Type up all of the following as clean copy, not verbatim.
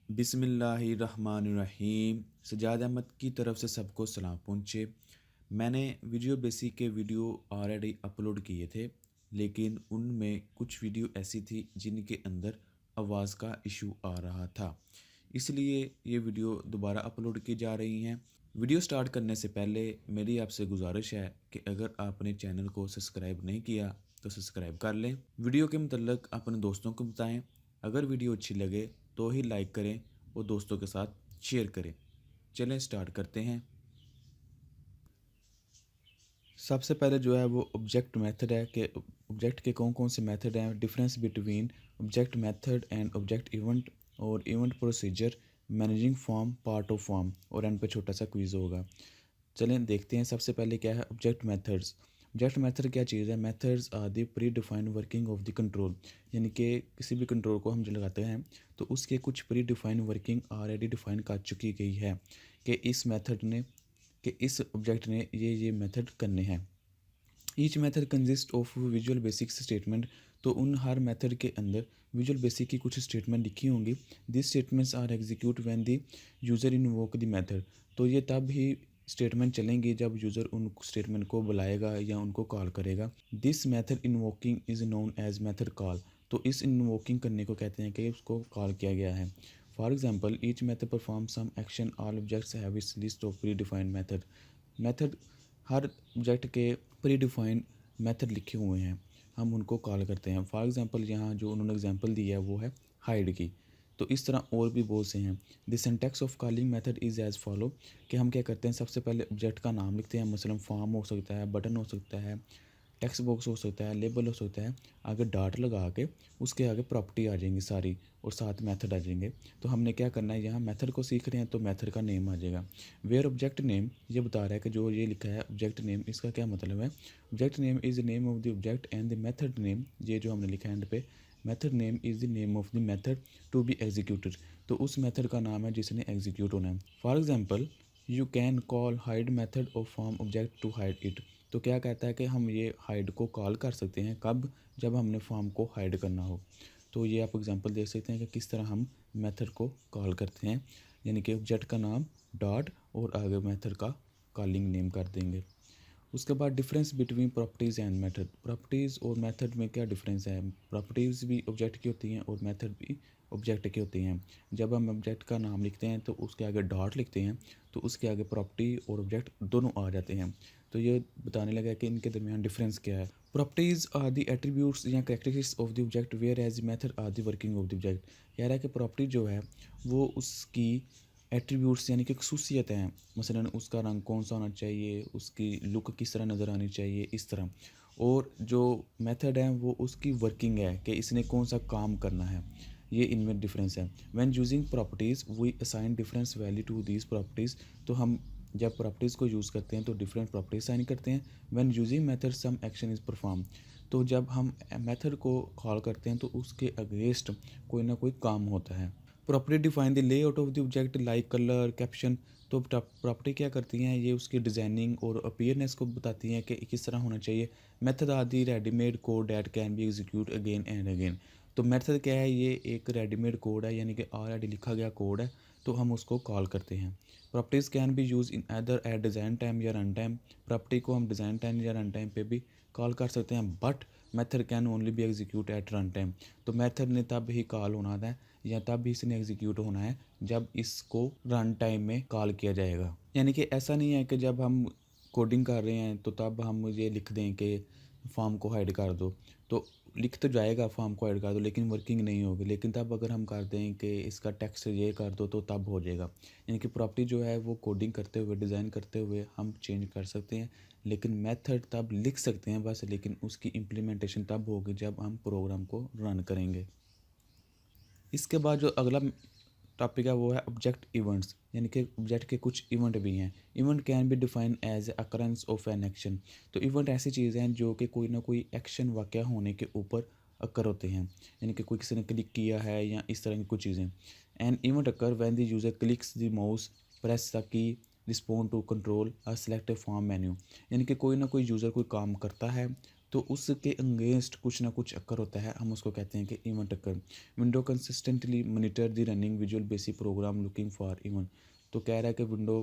बिस्मिल्लाहिर्रहमानिर्रहीम। सजाद अहमद की तरफ से सबको सलाम पहुँचे। मैंने वीडियो बेसिक के वीडियो ऑलरेडी अपलोड किए थे, लेकिन उनमें कुछ वीडियो ऐसी थी जिनके अंदर आवाज़ का इशू आ रहा था, इसलिए ये वीडियो दोबारा अपलोड की जा रही हैं। वीडियो स्टार्ट करने से पहले मेरी आपसे गुजारिश है कि अगर आपने चैनल को सब्सक्राइब नहीं किया तो सब्सक्राइब कर लें। वीडियो के मतलब अपने दोस्तों को बताएं। अगर वीडियो अच्छी लगे तो ही लाइक करें और दोस्तों के साथ शेयर करें। चलें स्टार्ट करते हैं। सबसे पहले जो है वो ऑब्जेक्ट मेथड है कि ऑब्जेक्ट के कौन कौन से मेथड हैं, difference between object method and object event और event procedure, managing form, part of form और एंड पे छोटा सा क्विज होगा। चलें देखते हैं। सबसे पहले क्या है ऑब्जेक्ट मेथड्स। ऑब्जेक्ट मेथड क्या चीज़ है? Methods are the predefined working of the control, यानी कि किसी भी कंट्रोल को हम जो लगाते हैं तो उसके कुछ pre defined working already define कर चुकी गई है कि इस मेथड ने कि इस ऑब्जेक्ट ने ये मेथड करने हैं। Each method consist of visual basic statement, तो उन हर मेथड के अंदर विजुअल बेसिक की कुछ स्टेटमेंट लिखी होंगी। This statements are execute when the user invoke the method, तो ये तब ही स्टेटमेंट चलेंगी जब यूज़र उन स्टेटमेंट को बुलाएगा या उनको कॉल करेगा। This method invoking is known as method call, तो इस इन्वोकिंग करने को कहते हैं कि उसको कॉल किया गया है। For example each method perform some action, all objects have its list of predefined method. Method हर ऑब्जेक्ट के प्री डिफाइंड मेथड लिखे हुए हैं, हम उनको कॉल करते हैं। फॉर एग्जांपल यहाँ जो उन्होंने एग्जांपल दिया है वो है हाइड की, तो इस तरह और भी बहुत से हैं। The syntax of calling method is as follow, कि हम क्या करते हैं सबसे पहले ऑब्जेक्ट का नाम लिखते हैं, मसलन फॉर्म हो सकता है, बटन हो सकता है, टेक्स्ट बॉक्स हो सकता है, लेबल हो सकता है। आगे डॉट लगा के उसके आगे प्रॉपर्टी आ जाएंगी सारी और साथ मेथड आ जाएंगे। तो हमने क्या करना है, यहाँ मेथड को सीख रहे हैं तो मेथड का नेम आ जाएगा। वेयर ऑब्जेक्ट नेम ये बता रहा है कि जो ये लिखा है ऑब्जेक्ट नेम, इसका क्या मतलब है? Object name is the name of the object and the method name, ये जो हमने लिखा है एंड पे, method name is the name of the method to be executed, तो उस मेथड का नाम है जिसने एग्जीक्यूट होना है। For example you can call hide method of form object to hide it, तो क्या कहता है कि हम ये हाइड को कॉल कर सकते हैं कब? जब हमने फॉर्म को हाइड करना हो। तो ये आप एग्जांपल देख सकते हैं कि किस तरह हम मेथड को कॉल करते हैं, यानी कि ऑब्जेक्ट का नाम डॉट और आगे मेथड का कॉलिंग नेम कर देंगे। उसके बाद difference between properties and method. Properties और मेथड में क्या डिफरेंस है? प्रॉपर्टीज़ भी ऑब्जेक्ट की होती हैं और मेथड भी ऑब्जेक्ट की होती हैं। जब हम ऑब्जेक्ट का नाम लिखते हैं तो उसके आगे डॉट लिखते हैं, तो उसके आगे प्रॉपर्टी और ऑब्जेक्ट दोनों आ जाते हैं। तो ये बताने लगा कि इनके दरमियान डिफरेंस क्या है। प्रॉपर्टीज़ आर दी एट्रीब्यूट्स या characteristics of the object, whereas method are the working of the object. कह रहा है कि प्रॉपर्टी जो है वो उसकी एट्रीब्यूट्स यानी कि खसूसियत हैं, मसलन उसका रंग कौन सा होना चाहिए, उसकी लुक किस तरह नज़र आनी चाहिए, इस तरह। और जो मेथड है वो उसकी वर्किंग है कि इसने कौन सा काम करना है, ये इनमें डिफरेंस है। When using properties we assign difference value to these properties, तो हम जब प्रॉपर्टीज़ को यूज़ करते हैं तो डिफरेंट प्रॉपर्टीज साइन करते हैं। When using method some action is perform, तो जब हम मेथड को कॉल करते हैं तो उसके अगेंस्ट कोई ना कोई काम होता है। Property define the layout of the object like colour caption, तो प्रॉपर्टी क्या करती हैं, ये उसकी डिज़ाइनिंग और अपीयरनेस को बताती हैं कि किस तरह होना चाहिए। मेथड आदि readymade code that can be execute again and again, तो मेथड क्या है, ये एक रेडीमेड कोड है यानी कि ऑलरेडी लिखा गया कोड है, तो हम उसको कॉल करते हैं। Properties can be use in other at design time या रन टाइम, प्रॉपर्टी को हम डिज़ाइन टाइम या रन टाइम पे भी कॉल कर सकते हैं, but method can only be execute at run time, तो मेथड ने तब ही कॉल होना है या तब भी इसने एग्जीक्यूट होना है जब इसको रन टाइम में कॉल किया जाएगा। यानी कि ऐसा नहीं है कि जब हम कोडिंग कर रहे हैं तो तब हम ये लिख दें कि फॉर्म को हाइड कर दो, तो लिख तो जाएगा फॉर्म को हाइड कर दो लेकिन वर्किंग नहीं होगी। लेकिन तब अगर हम कर दें कि इसका टेक्स्ट ये कर दो तो तब हो जाएगा। यानी कि प्रॉपर्टी जो है वो कोडिंग करते हुए डिज़ाइन करते हुए हम चेंज कर सकते हैं, लेकिन मेथड तब लिख सकते हैं बस, लेकिन उसकी इम्प्लीमेंटेशन तब होगी जब हम प्रोग्राम को रन करेंगे। इसके बाद जो अगला टॉपिक है वो है ऑब्जेक्ट इवेंट्स, यानी कि ऑब्जेक्ट के कुछ इवेंट भी हैं। Event can be define as occurrence of an action, तो इवेंट ऐसी चीज़ हैं जो कि कोई ना कोई एक्शन वाक़या होने के ऊपर अकर होते हैं, यानी कि कोई किसी ने क्लिक किया है या इस तरह की कुछ चीज़ें। An event occur when the user clicks the mouse, press the key, respond to control और सेलेक्ट फॉर्म मेन्यू, यानी कि कोई ना कोई यूज़र कोई काम करता है तो उसके अगेंस्ट कुछ ना कुछ अकर होता है, हम उसको कहते हैं कि event occur. Window consistently monitor the running visual basic programme looking for event. तो कह रहा है कि विंडो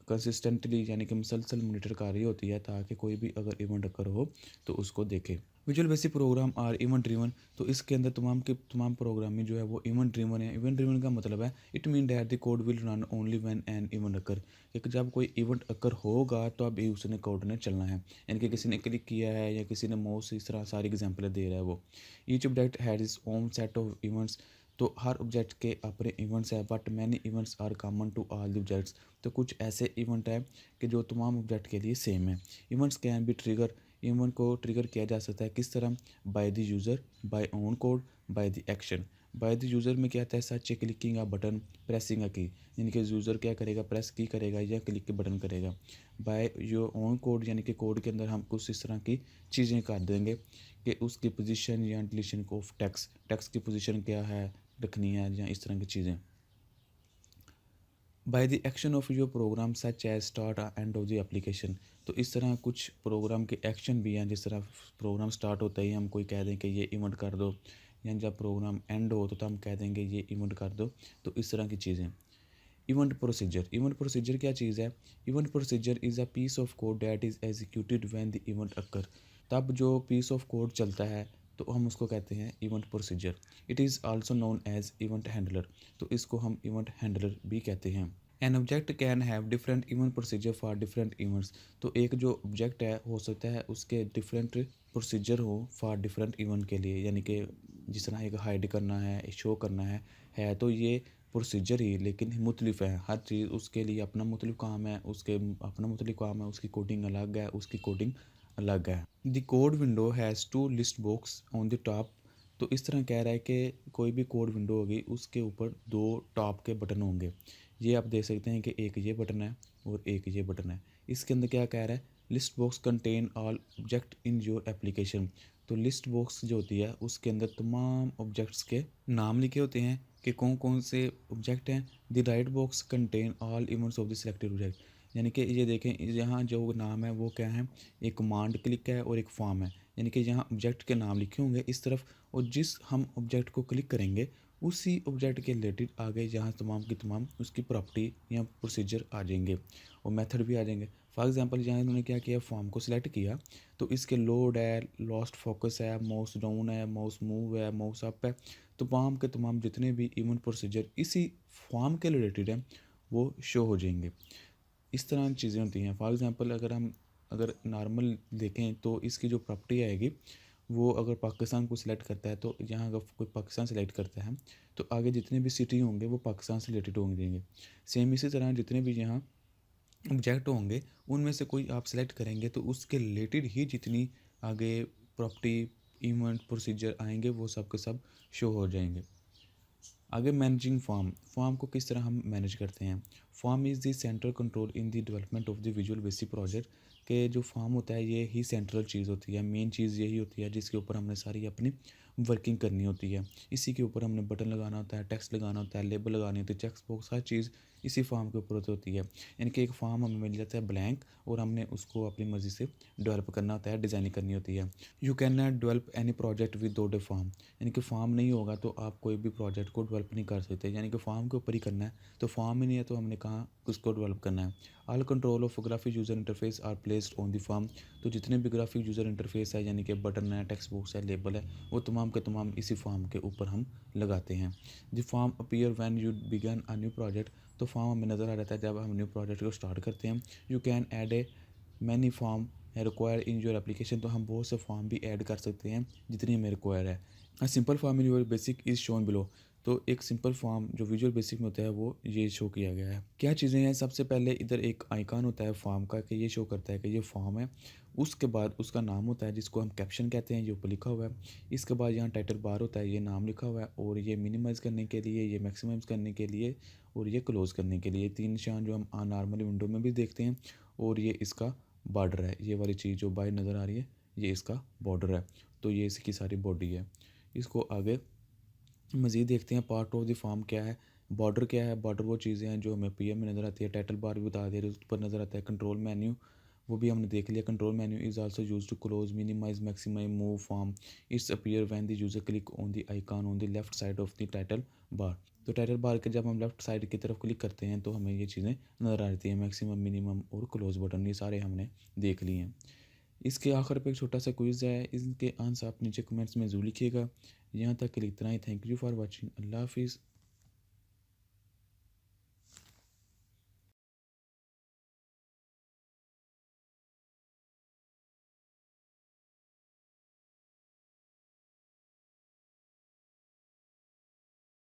कंसिस्टेंटली यानी कि मुसलसल मॉनिटर कर रही होती है ताकि कोई भी अगर इवेंट अकर हो तो उसको देखे। Visual basic program are event driven. तो इसके अंदर तमाम के तमाम प्रोग्रामिंग जो है वो इवेंट ड्रिवन है। इवेंट ड्रिवन का मतलब है it mean that the code will run only when an event अकर। कि जब कोई इवेंट अकर होगा तो अभी उसने कोड ने चलना है, यानी कि किसी ने क्लिक किया है या किसी ने माउस, इस तरह सारी एग्जाम्पल दे रहा है वो। Each object has its own set of events. तो हर ऑब्जेक्ट के अपने इवेंट्स है, but many events are common to all the objects. तो कुछ ऐसे इवेंट है कि जो तमाम ऑब्जेक्ट के लिए सेम है। Events can be trigger. Event को ट्रिगर किया जा सकता है किस तरह? By the user, by own code, by the action. By the user में क्या आता है? Such clicking a button, pressing a key. यानी कि यूज़र क्या करेगा? प्रेस की करेगा या क्लिक के बटन करेगा। बाय योर ओन कोड यानी कि कोड के अंदर हम कुछ इस तरह की चीज़ें कर देंगे कि उसकी पोजीशन या डिलीशन ऑफ टेक्स्ट, टेक्स्ट की पोजीशन क्या है रखनी है या इस तरह की चीज़ें। By the action of your program such as start end of the application. तो इस तरह कुछ प्रोग्राम के एक्शन भी हैं, जिस तरह प्रोग्राम स्टार्ट होता ही हम कोई कह दें कि ये इवेंट कर दो, या जब प्रोग्राम एंड हो तो हम कह देंगे ये इवेंट कर दो। तो इस तरह की चीज़ें। Event procedure. इवेंट प्रोसीजर क्या चीज़ है? Event procedure is a piece of code that is executed when the event occur. तब जो पीस ऑफ कोड चलता है तो हम उसको कहते हैं event procedure. It is also known as event handler. तो इसको हम इवेंट हैंडलर भी कहते हैं। An object can have different event procedure for different events. तो एक जो ऑब्जेक्ट है हो सकता है उसके डिफरेंट प्रोसीजर हो फॉर डिफरेंट इवेंट के लिए, यानी कि जिस तरह एक हाइड करना है, शो करना है तो ये प्रोसीजर ही, लेकिन मुख्तलिफ है। हर चीज़ उसके लिए अपना मुख्तलिफ काम है, उसके अपना मुख्तलिफ काम है, उसकी कोडिंग अलग है, उसकी कोडिंग अलग है। The code window has two list box on the top. तो इस तरह कह रहा है कि कोई भी कोड विंडो होगी उसके ऊपर दो टॉप के बटन होंगे। ये आप देख सकते हैं कि एक ये बटन है और एक ये बटन है। इसके अंदर क्या कह रहा है? List box contain all object in your application. तो लिस्ट बॉक्स जो होती है उसके अंदर तमाम ऑब्जेक्ट्स के नाम लिखे होते हैं कि कौन कौन से ऑब्जेक्ट हैं। The right box contain all events of the selected object. यानी कि ये देखें यहाँ जो नाम है वो क्या है? एक कमांड क्लिक है और एक फॉर्म है। यानी कि यहाँ ऑब्जेक्ट के नाम लिखे होंगे इस तरफ, और जिस हम ऑब्जेक्ट को क्लिक करेंगे उसी ऑब्जेक्ट के रिलेटेड आगे यहाँ तमाम की तमाम उसकी प्रॉपर्टी या प्रोसीजर आ जाएंगे और मेथड भी आ जाएंगे। फॉर एग्जांपल यहाँ इन्होंने क्या किया? फॉर्म को सिलेक्ट किया तो इसके लोड है, लॉस्ट फोकस है, माउस डाउन है, माउस मूव है, माउस अप है। तमाम के तमाम जितने भी इवेंट प्रोसीजर इसी फॉर्म के रिलेटेड हैं वो शो हो जाएंगे। इस तरह की चीज़ें होती हैं। फॉर एग्जांपल अगर नॉर्मल देखें तो इसकी जो प्रॉपर्टी आएगी वो अगर पाकिस्तान को सिलेक्ट करता है तो यहाँ अगर कोई पाकिस्तान सिलेक्ट करता है तो आगे जितने भी सिटी होंगे वो पाकिस्तान से रिलेटेड होंगे। सेम इसी तरह जितने भी यहाँ ऑब्जेक्ट होंगे उनमें से कोई आप सेलेक्ट करेंगे तो उसके रिलेटेड ही जितनी आगे प्रॉपर्टी इवेंट प्रोसीजर आएंगे वो सब के सब शो हो जाएंगे। आगे मैनेजिंग फॉर्म। फॉर्म को किस तरह हम मैनेज करते हैं? Form is the central control in the development of the visual basic project. के जो फॉर्म होता है ये ही सेंट्रल चीज़ होती है, मेन चीज़ यही होती है जिसके ऊपर हमने सारी अपनी वर्किंग करनी होती है। इसी के ऊपर हमने बटन लगाना होता है, टेक्स्ट लगाना होता है, लेबल लगानी होती है, चेक बॉक्स, हर चीज़ इसी फॉर्म के ऊपर होती है। यानी कि एक फॉर्म हमें मिल जाता है ब्लैंक और हमने उसको अपनी मर्ज़ी से डेवलप करना होता है, डिज़ाइनिंग करनी होती है। You can not develop any project without A form. यानी कि फॉर्म नहीं होगा तो आप कोई भी प्रोजेक्ट को डेवलप नहीं कर सकते, यानी कि फॉर्म के ऊपर ही करना है। तो फॉर्म ही नहीं है तो हमने कहाँ उसको डेवलप करना है। All control of graphic user interface are placed on the form. तो जितने भी ग्राफिक यूज़र इंटरफेस है यानी कि बटन है, टेक्स्ट बॉक्स है, लेबल है, वो तमाम के तमाम इसी फॉर्म के ऊपर हम लगाते हैं। The form appear when you begin a new project. तो फॉर्म हमें नज़र आ जाता है जब हम न्यू प्रोजेक्ट को स्टार्ट करते हैं। You can add a many form है रिक्वायर इन योर एप्लीकेशन। तो हम बहुत से फॉर्म भी ऐड कर सकते हैं जितनी हमें रिक्वायर है। A simple form in your basic is shown below. तो एक सिंपल फॉर्म जो विजुअल बेसिक में होता है वो ये शो किया गया है। क्या चीज़ें हैं? सबसे पहले इधर एक आइकन होता है फॉर्म का कि ये शो करता है कि ये फॉर्म है। उसके बाद उसका नाम होता है जिसको हम कैप्शन कहते हैं, ये ऊपर लिखा हुआ है। इसके बाद यहाँ टाइटल बार होता है, ये नाम लिखा हुआ है, और ये मिनिमाइज़ करने के लिए, ये मैक्सिमाइज़ करने के लिए और ये क्लोज़ करने के लिए तीन निशान जो हम नॉर्मली विंडो में भी देखते हैं। और ये इसका बॉर्डर है, ये वाली चीज़ जो बाहर नज़र आ रही है ये इसका बॉर्डर है। तो ये इसकी सारी बॉडी है। इसको आगे मज़ीद देखते हैं पार्ट ऑफ द फॉर्म क्या है, बॉर्डर क्या है। बॉर्डर वो चीज़ें हैं जो हमें पीएम में नज़र आती है, टाइटल बार भी बता दे रही है, उस पर नज़र आता है कंट्रोल मेन्यू, वो भी हमने देख लिया। Control menu is also use to close, minimise, maximise, move form. It's appear when the user click on the icon on the left side of the title bar. तो टाइटल बार के जब हम left side की तरफ click करते हैं तो हमें ये चीज़ें नज़र आ जाती हैं, मैक्सिमम, मिनिमम और क्लोज बटन, ये सारे हमने देख लिए हैं। इसके आखिर पे एक छोटा सा क्विज़ है, इसके आंसर आप नीचे कमेंट्स में ज़रूर लिखिएगा। यहाँ तक के लिए इतना ही। Thank you for watching. अल्लाह हाफिज़।